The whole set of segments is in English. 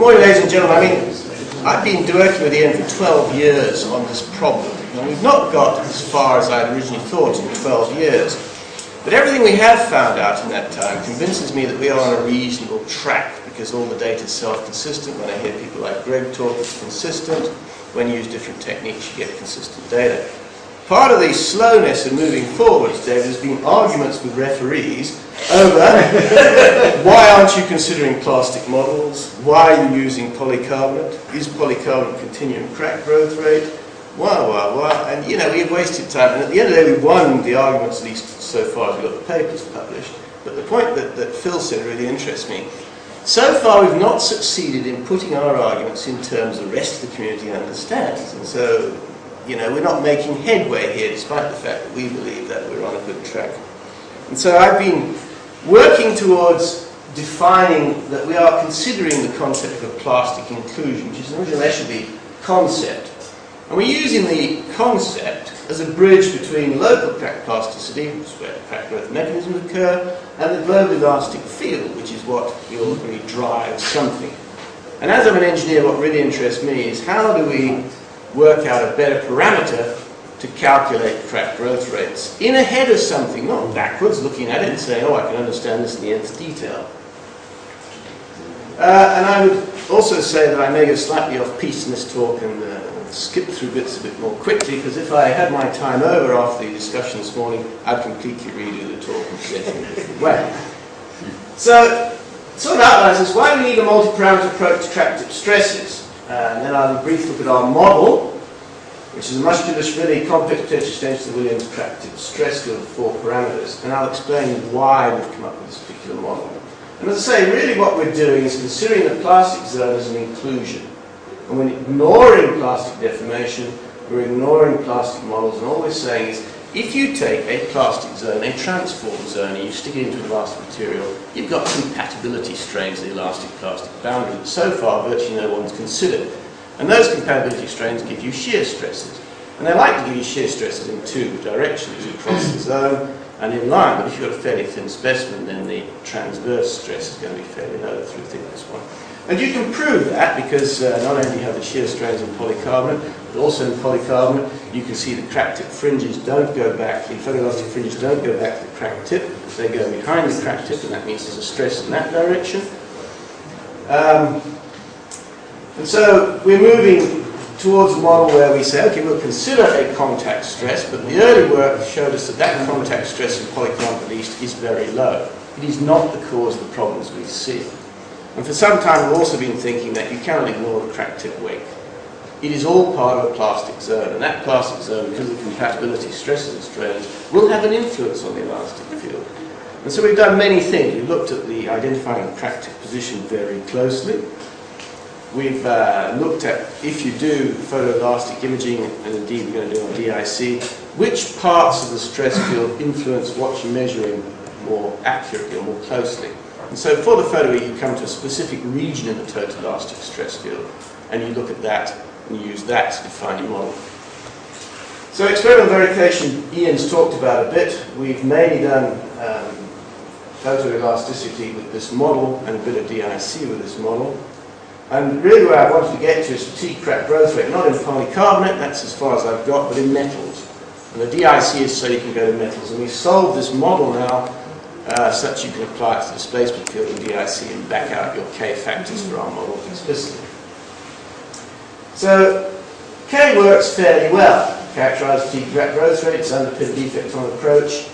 Good morning, ladies and gentlemen. I've been working with Ian for 12 years on this problem, and we've not got as far as I'd originally thought in 12 years. But everything we have found out in that time convinces me that we are on a reasonable track, because all the data is self-consistent. When I hear people like Greg talk, it's consistent. When you use different techniques, you get consistent data. Part of the slowness in moving forward, David, has been arguments with referees over why aren't you considering plastic models? Why are you using polycarbonate? Is polycarbonate continuum crack growth rate? Why? And we've wasted time. And at the end of the day, we won the arguments, at least so far as we got the papers published. But the point that Phil said really interests me. So far, we've not succeeded in putting our arguments in terms the rest of the community understands. And so, we're not making headway here, despite the fact that we believe that we're on a good track. And so I've been working towards defining that we are considering the concept of plastic inclusion, which is an original Eshelby concept. And we're using the concept as a bridge between local crack plasticity, which is where the crack growth mechanisms occur, and the global elastic field, which is what we all agree drives something. And as I'm an engineer, what really interests me is how do we work out a better parameter to calculate crack growth rates in ahead of something, not backwards, looking at it and saying, oh, I can understand this in the nth detail. And I would also say that I may go slightly off-piste in this talk and skip through bits a bit more quickly, because if I had my time over after the discussion this morning, I'd completely redo the talk and present it in a different way. So, sort of outlines this, why do we need a multi-parameter approach to crack tip stresses? And then I'll have a brief look at our model, which is a Mushkevich-Vili complex potential extension to the Williams crack tip stress field of 4 parameters. And I'll explain why we've come up with this particular model. And as I say, really what we're doing is considering the plastic zone as an inclusion. And when ignoring plastic deformation, we're ignoring plastic models, and all we're saying is, if you take a plastic zone, a transform zone, and you stick it into an elastic material, you've got compatibility strains of the elastic plastic boundary that so far virtually no one's considered. And those compatibility strains give you shear stresses. And they like to give you shear stresses in 2 directions, across the zone and in line. But if you've got a fairly thin specimen, then the transverse stress is going to be fairly low through thickness 1. And you can prove that because not only do you have the shear strains in polycarbonate, but also in polycarbonate, you can see the crack tip fringes don't go back, the photoelastic fringes don't go back to the crack tip, they go behind the crack tip, and that means there's a stress in that direction. And so we're moving towards a model where we say, okay, we'll consider a contact stress, but the early work showed us that contact stress in polycarbonate at least is very low. It is not the cause of the problems we see. And for some time we've also been thinking that you cannot ignore the crack tip wake. It is all part of a plastic zone, and that plastic zone, because of the compatibility stresses and strains, will have an influence on the elastic field. And so we've done many things. We've looked at the identifying the crack tip position very closely. We've looked at, if you do photoelastic imaging, and indeed we're going to do on DIC, which parts of the stress field influence what you're measuring more accurately or more closely. And so for the photo, you come to a specific region in the total elastic stress field, and you look at that, and you use that to define your model. So experimental verification, Ian's talked about a bit. We've mainly done photoelasticity with this model, and a bit of DIC with this model. And really where I wanted to get to is fatigue crack growth rate, not in polycarbonate, that's as far as I've got, but in metals. And the DIC is so you can go to metals. And we've solved this model now such you can apply it to the displacement field in DIC and back out your K factors for our model explicitly. So K works fairly well. Characterized fatigue crack growth rates, underpin defect on approach.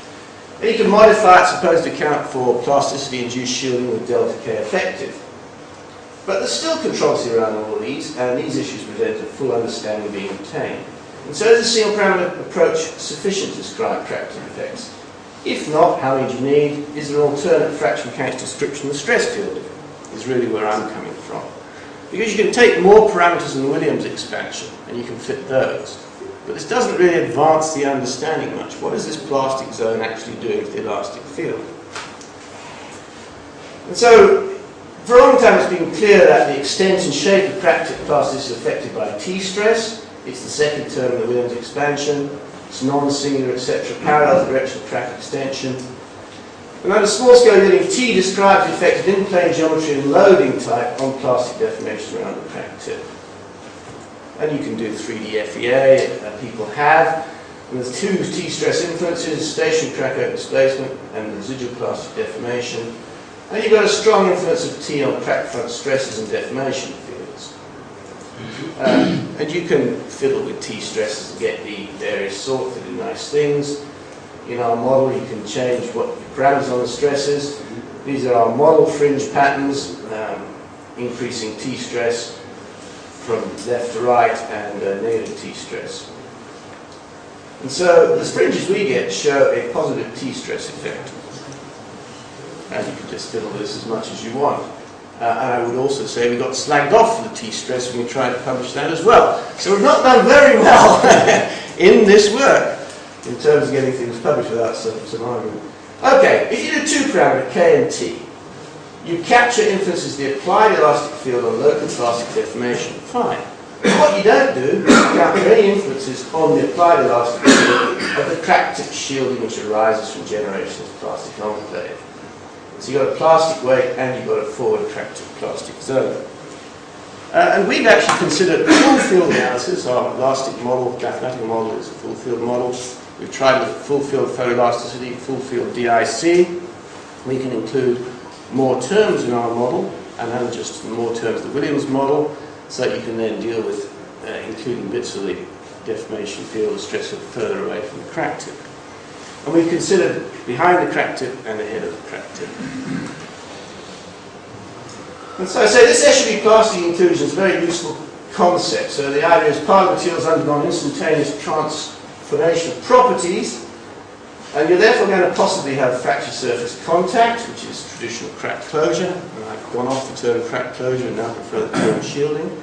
And you can modify it supposed to account for plasticity-induced shielding with delta K effective. But there's still controversy around all of these, and these issues present a full understanding being obtained. And so is a single parameter approach sufficient to describe crack tip effects? If not, how many do you need? Is there an alternate fraction mechanics description of the stress field? Is really where I'm coming from. Because you can take more parameters in the Williams expansion, and you can fit those. But this doesn't really advance the understanding much. What is this plastic zone actually doing to the elastic field? And so, for a long time it's been clear that the extent and shape of crack tip plasticity is affected by T-stress. It's the second term of the Williams expansion. It's non-singular, etc., parallel to the direction of crack extension. And at a small scale, you're getting T describes the effect of in-plane geometry and loading type on plastic deformation around the crack tip. And you can do 3D FEA, people have. And there's two T-stress influences, stationary crack open displacement and residual plastic deformation. And you've got a strong influence of T on crack front stresses and deformation fields. And you can fiddle with T-stresses and get the various sorts that do nice things. In our model, you can change what the parameters on the stresses. These are our model fringe patterns, increasing T-stress from left to right and negative T-stress. And so the fringes we get show a positive T-stress effect. And you can just fiddle with this as much as you want. And I would also say we got slagged off for the T-stress when we tried to publish that as well. So we've not done very well in this work in terms of getting things published without some argument. Okay, if you do two parameter K and T, you capture influences the applied elastic field on local plastic deformation. Fine. What you don't do is capture any influences on the applied elastic field of the crack tip shielding which arises from generations of plastic enclave. So you've got a plastic weight and you've got a forward crack tip plastic zone. And we've actually considered full field analysis. Our elastic model, mathematical model, is a full field model. We've tried with full field photoelasticity, full field DIC. We can include more terms in our model, and then just more terms of the Williams model, so that you can then deal with including bits of the deformation field, stress further away from the crack tip. And we've considered behind the crack tip and ahead of the crack tip. And so I say this SUV plastic inclusion is a very useful concept. So the idea is part of the material has undergone instantaneous transformation of properties, and you're therefore going to possibly have fracture surface contact, which is traditional crack closure. And I've gone off the term crack closure and now prefer the term shielding.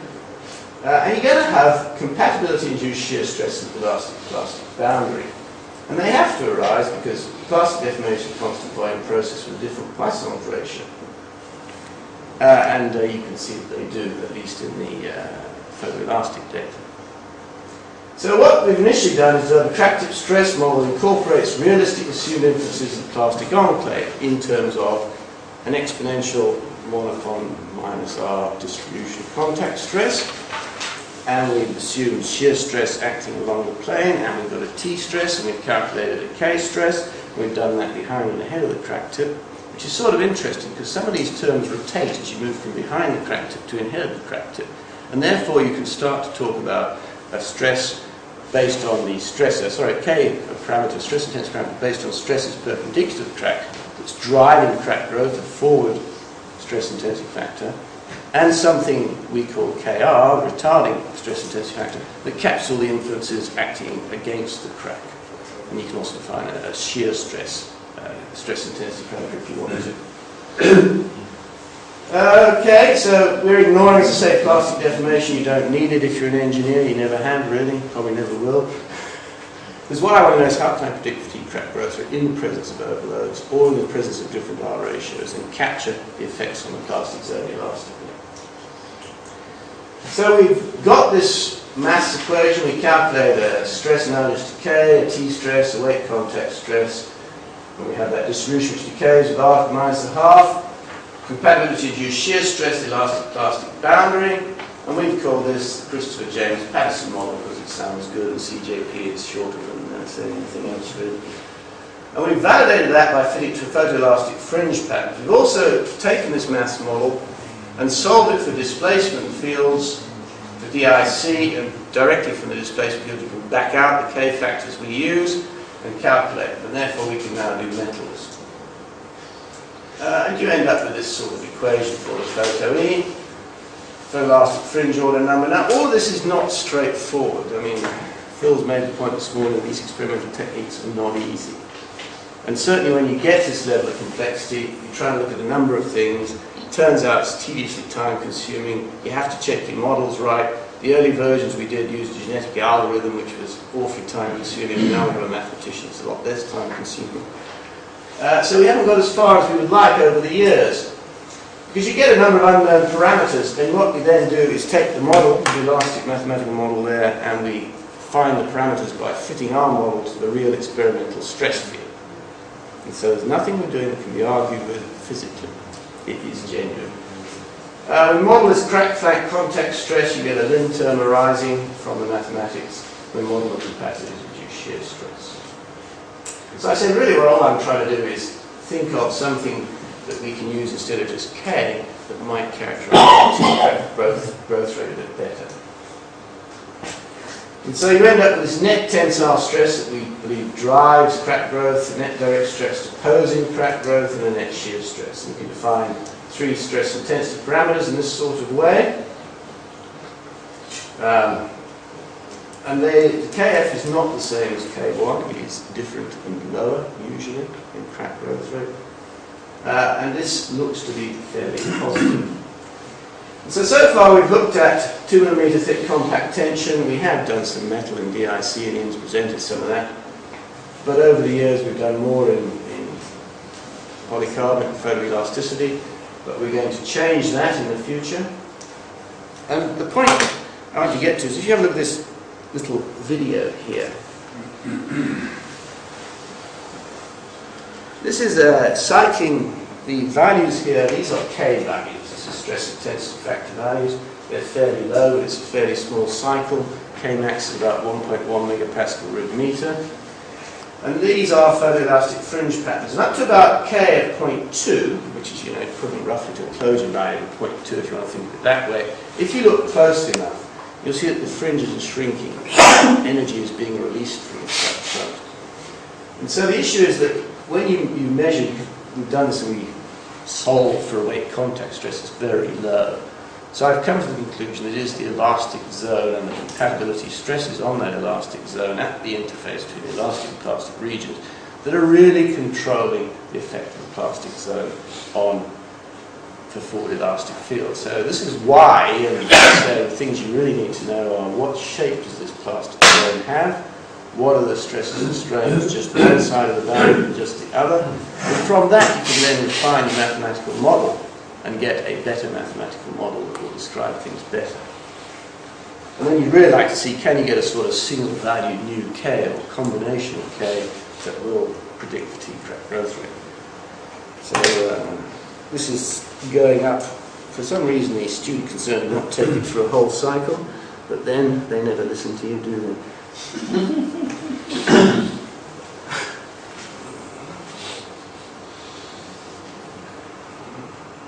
And you're going to have compatibility-induced shear stress at the elastic plastic boundary. And they have to arise because plastic deformation is a constant volume process with a different Poisson's ratio. And you can see that they do, at least in the photoelastic data. So what we've initially done is the crack tip stress model incorporates realistic assumed influences of plastic enclave in terms of an exponential 1 upon minus r distribution of contact stress. And we've assumed shear stress acting along the plane, and we've got a T stress, and we've calculated a K stress. We've done that behind and ahead of the crack tip, which is sort of interesting because some of these terms rotate as you move from behind the crack tip to ahead of the crack tip. And therefore you can start to talk about a stress based on the stress, K parameter, stress intensity parameter based on stresses perpendicular to the crack that's driving the crack growth, a forward stress intensity factor, and something we call KR, retarding stress intensity factor, that captures all the influences acting against the crack. And you can also define a shear stress, stress intensity parameter if you wanted to. Okay, so we're ignoring, as I say, plastic deformation. You don't need it if you're an engineer. You never have, really. Probably never will. Because what I want to know is how can I predict fatigue crack growth in the presence of overloads or in the presence of different R ratios and capture the effects on the plastic zone elastically. So we've got this mass equation. We calculate a stress analogous to K, a T stress, a weight contact stress. And we have that distribution which decays with R minus a half. Compatibility induced shear stress, the elastic plastic boundary. And we've called this the Christopher James Patterson model because it sounds good, and CJP is shorter than saying anything else really. And we've validated that by fitting to a photoelastic fringe pattern. We've also taken this mass model and solved it for displacement fields, the DIC, and directly from the displacement field you can back out the K factors we use and calculate them, and therefore we can now do metals. And you end up with this sort of equation for the photo E, photoelastic fringe order number. Now all of this is not straightforward. I mean, Phil's made the point this morning, these experimental techniques are not easy. And certainly when you get to this level of complexity, you try and look at a number of things. It turns out it's tediously time consuming. You have to check your models right. The early versions we did used a genetic algorithm which was awfully time consuming. Now we have a mathematician, it's a lot less time consuming. So we haven't got as far as we would like over the years. Because you get a number of unknown parameters, and what we then do is take the model, the elastic mathematical model there, and we find the parameters by fitting our model to the real experimental stress field. And so there's nothing we're doing that can be argued with physically. It is genuine. We model this crack flank contact stress. You get a Lin term arising from the mathematics. We model the capacities reduce shear stress. So I said really what all I'm trying to do is think of something that we can use instead of just K that might characterize the growth rate a bit better. And so you end up with this net tensile stress that we believe drives crack growth, a net direct stress opposing crack growth, and a net shear stress. And we can define 3 stress intensity parameters in this sort of way. And the Kf is not the same as K1, it is different and lower usually in crack growth rate. And this looks to be fairly positive. And so far we've looked at 2mm thick compact tension. We have done some metal in DIC and Ian's presented some of that. But over the years we've done more in polycarbonate and photoelasticity. But we're going to change that in the future. And the point I want to get to is if you have a look at this little video here. This is cycling the values here. These are K values. This is stress intensity factor values. They're fairly low, but it's a fairly small cycle. Kmax is about 1.1 megapascal root meter. And these are photoelastic fringe patterns. And up to about K at 0.2, which is equivalent roughly to a closure value of 0.2 if you want to think of it that way, if you look close enough, you'll see that the fringes are shrinking. Energy is being released from the front. And so the issue is that when you measure, we've done this and we solve for a weight contact stress, it's very low. So I've come to the conclusion that it is the elastic zone and the compatibility stresses on that elastic zone at the interface between the elastic and plastic regions that are really controlling the effect of the plastic zone on the forward elastic field. So this is why, and so the things you really need to know are what shape does this plastic zone have, what are the stresses and strains, just one side of the boundary and just the other. And from that you can then refine the mathematical model and get a better mathematical model that will describe things better. And then you'd really like to see, can you get a sort of single value new K or combination of K that will predict fatigue crack growth rate. So this is going up. For some reason the student concerned did not take it through a whole cycle, but then they never listen to you, do they?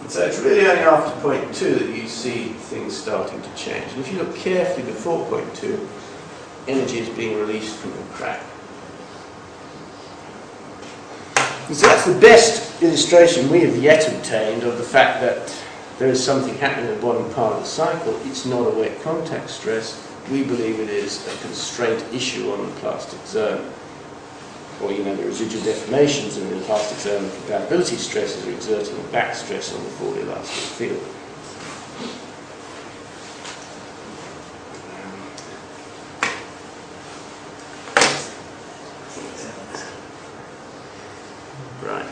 So it's really only after 0.2 that you see things starting to change. And if you look carefully before 0.2, energy is being released from the crack. And so that's the best illustration we have yet obtained of the fact that there is something happening in the bottom part of the cycle. It's not a wet contact stress. We believe it is a constraint issue on the plastic zone. Or, the residual deformations in the plastic zone of compatibility stresses are exerting a back stress on the forward elastic field. Right.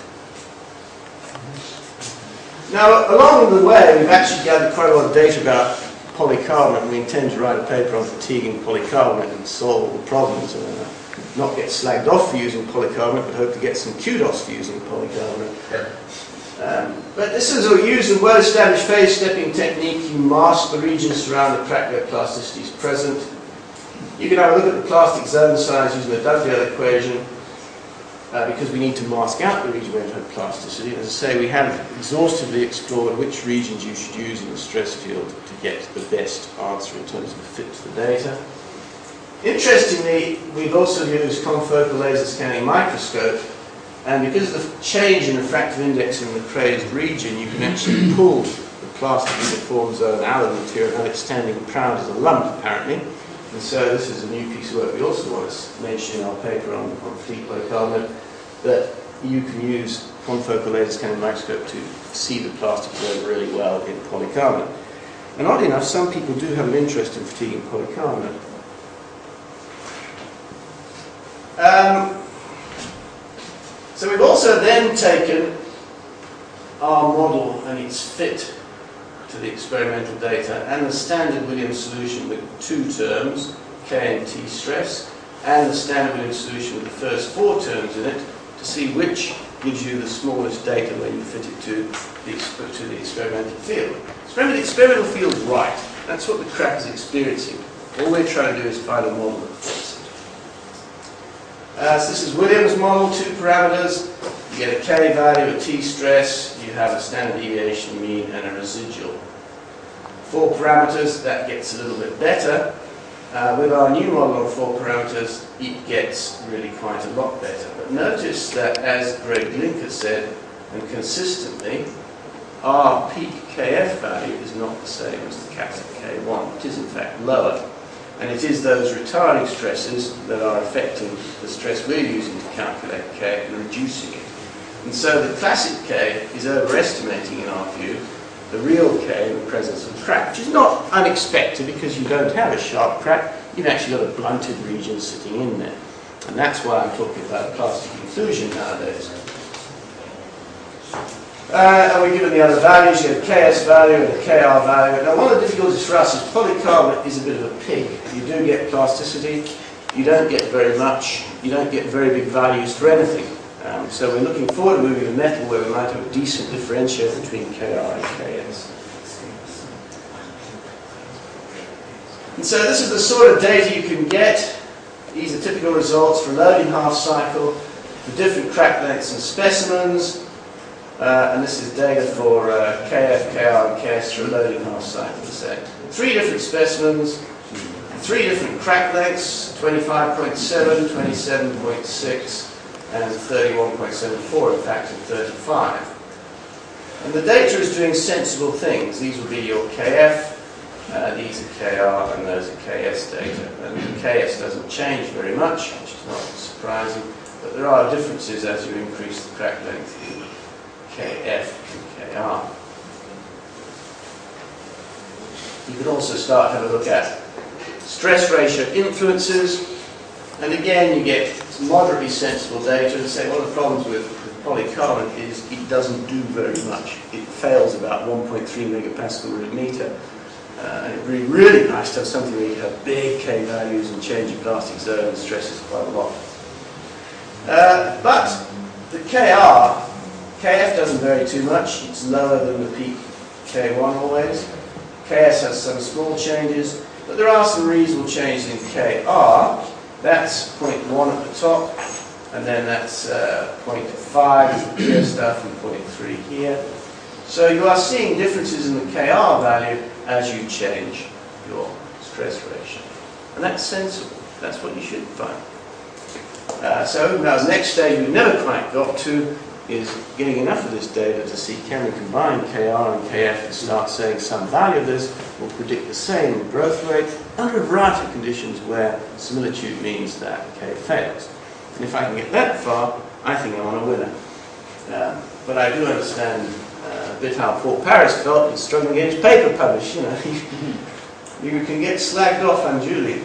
Now, along the way, we've actually gathered quite a lot of data about polycarbonate, and we intend to write a paper on fatiguing polycarbonate and solve all the problems. Not get slagged off for using polycarbonate, but hope to get some kudos for using polycarbonate. But this is a used and well-established phase stepping technique. You mask the regions surrounding the crack where plasticity is present. You can have a look at the plastic zone size using the Dugdale equation, because we need to mask out the region where you have plasticity. And as I say, we have exhaustively explored which regions you should use in the stress field to get the best answer in terms of the fit to the data. Interestingly, we've also used confocal laser scanning microscope, and because of the change in refractive index in the crazed region, you can actually pull the plastic uniform zone out of the material and have it standing proud as a lump, apparently. And so this is a new piece of work we also want to mention in our paper on fleet polycarbonate, that you can use confocal laser scanning microscope to see the plastic zone really well in polycarbonate. And oddly enough, some people do have an interest in fatiguing polycarbonate. So we've also then taken our model and its fit to the experimental data and the standard Williams solution with 2 terms, K and T stress, and the standard Williams solution with the first 4 terms in it, to see which gives you the smallest data when you fit it to the experimental field. Remember, the experimental field is right. That's what the crack is experiencing. All we're trying to do is find a model that fits it. So this is Williams' model, 2 parameters. You get a K value, a T stress, you have a standard deviation mean and a residual. 4 parameters, that gets a little bit better. With our new model of 4 parameters, it gets really quite a lot better. But notice that, as Greg Linker said, and consistently, our peak Kf value is not the same as the capital K1. It is in fact lower. And it is those retarding stresses that are affecting the stress we're using to calculate K and reducing it. And so the classic K is overestimating, in our view, the real K in the presence of crack, which is not unexpected because you don't have a sharp crack, you've actually got a blunted region sitting in there. And that's why I'm talking about plastic inclusion nowadays. And we're given the other values, you have Ks value and a Kr value. Now one of the difficulties for us is polycarbonate is a bit of a pig. You do get plasticity, you don't get very much, you don't get very big values for anything. So we're looking forward to moving to metal where we might have a decent differentiator between Kr and Ks. And so this is the sort of data you can get. These are typical results for loading half cycle, for different crack lengths and specimens. And this is data for Kf, Kr and Ks through a loading half cycle, say. 3 different specimens, 3 different crack lengths, 25.7, 27.6, and 31.74, in fact, and 35. And the data is doing sensible things. These will be your Kf, these are Kr, and those are Ks data. And the Ks doesn't change very much, which is not surprising, but there are differences as you increase the crack length in Kf and Kr. You can also start to have a look at stress ratio influences, and again you get moderately sensible data and say one of the problems with polycarbonate is it doesn't do very much. It fails about 1.3 megapascal per meter. And it would be really nice to have something where you have big K values and change your plastic zone and stresses quite a lot. But the Kf doesn't vary too much. It's lower than the peak K1 always. Ks has some small changes, but there are some reasonable changes in Kr. That's 0.1 at the top, and then that's 0.5 is the clear stuff, and 0.3 here. So you are seeing differences in the Kr value as you change your stress ratio. And that's sensible. That's what you should find. So now the next stage we've never quite got to is getting enough of this data to see can we combine Kr and Kf and start saying some value of this will predict the same growth rate under a variety of conditions where similitude means that K fails. And if I can get that far, I think I'm on a winner. But I do understand a bit how Paul Paris felt and struggling to get his paper published. You know, you can get slagged off unduly.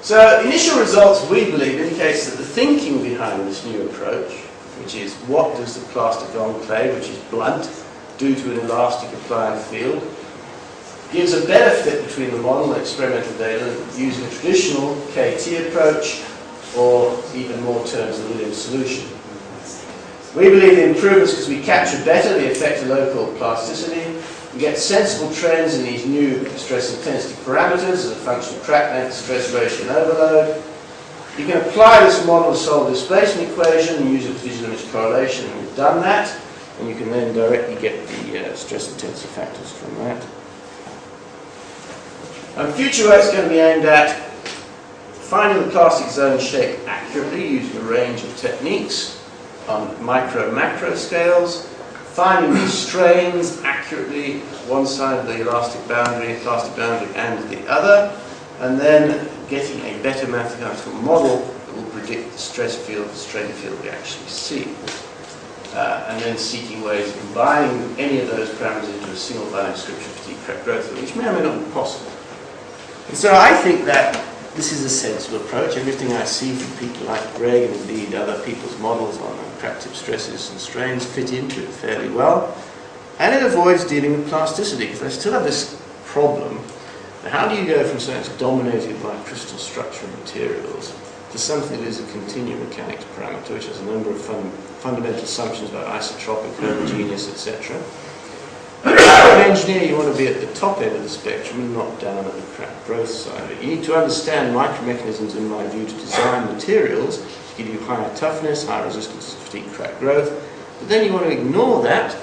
So initial results, we believe, indicates that the thinking behind this new approach, which is what does the plastic enclave, which is blunt, do to an elastic applied field, gives a better fit between the model and experimental data using a traditional KT approach, or even more terms, the Williams solution. We believe the improvements because we capture better the effect of local plasticity. We get sensible trends in these new stress intensity parameters as a function of crack length, stress ratio and overload. You can apply this model to solve the displacement equation and use it with visual image correlation, and we've done that. And you can then directly get the stress intensity factors from that. Future work is going to be aimed at finding the plastic zone shape accurately using a range of techniques on micro and macro scales, finding these strains accurately one side of the elastic boundary and the other, and then getting a better mathematical model that will predict the stress field, the strain field we actually see. And then seeking ways of combining any of those parameters into a single value description for deep crack growth, which may or may not be possible. And so I think that this is a sensible approach. Everything I see from people like Greg and indeed other people's models on crack tip stresses and strains fit into it fairly well. And it avoids dealing with plasticity, because I still have this problem. How do you go from something that's dominated by crystal structure and materials to something that is a continuum mechanics parameter, which has a number of fundamental assumptions about isotropic, homogeneous, etc. As an engineer, you want to be at the top end of the spectrum and not down at the crack growth side of it. You need to understand micromechanisms, in my view, to design materials to give you higher toughness, higher resistance to fatigue crack growth. But then you want to ignore that,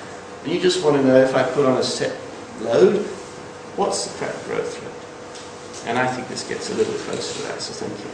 and you just want to know, if I put on a set load, what's the crack growth rate? And I think this gets a little closer to that, so thank you.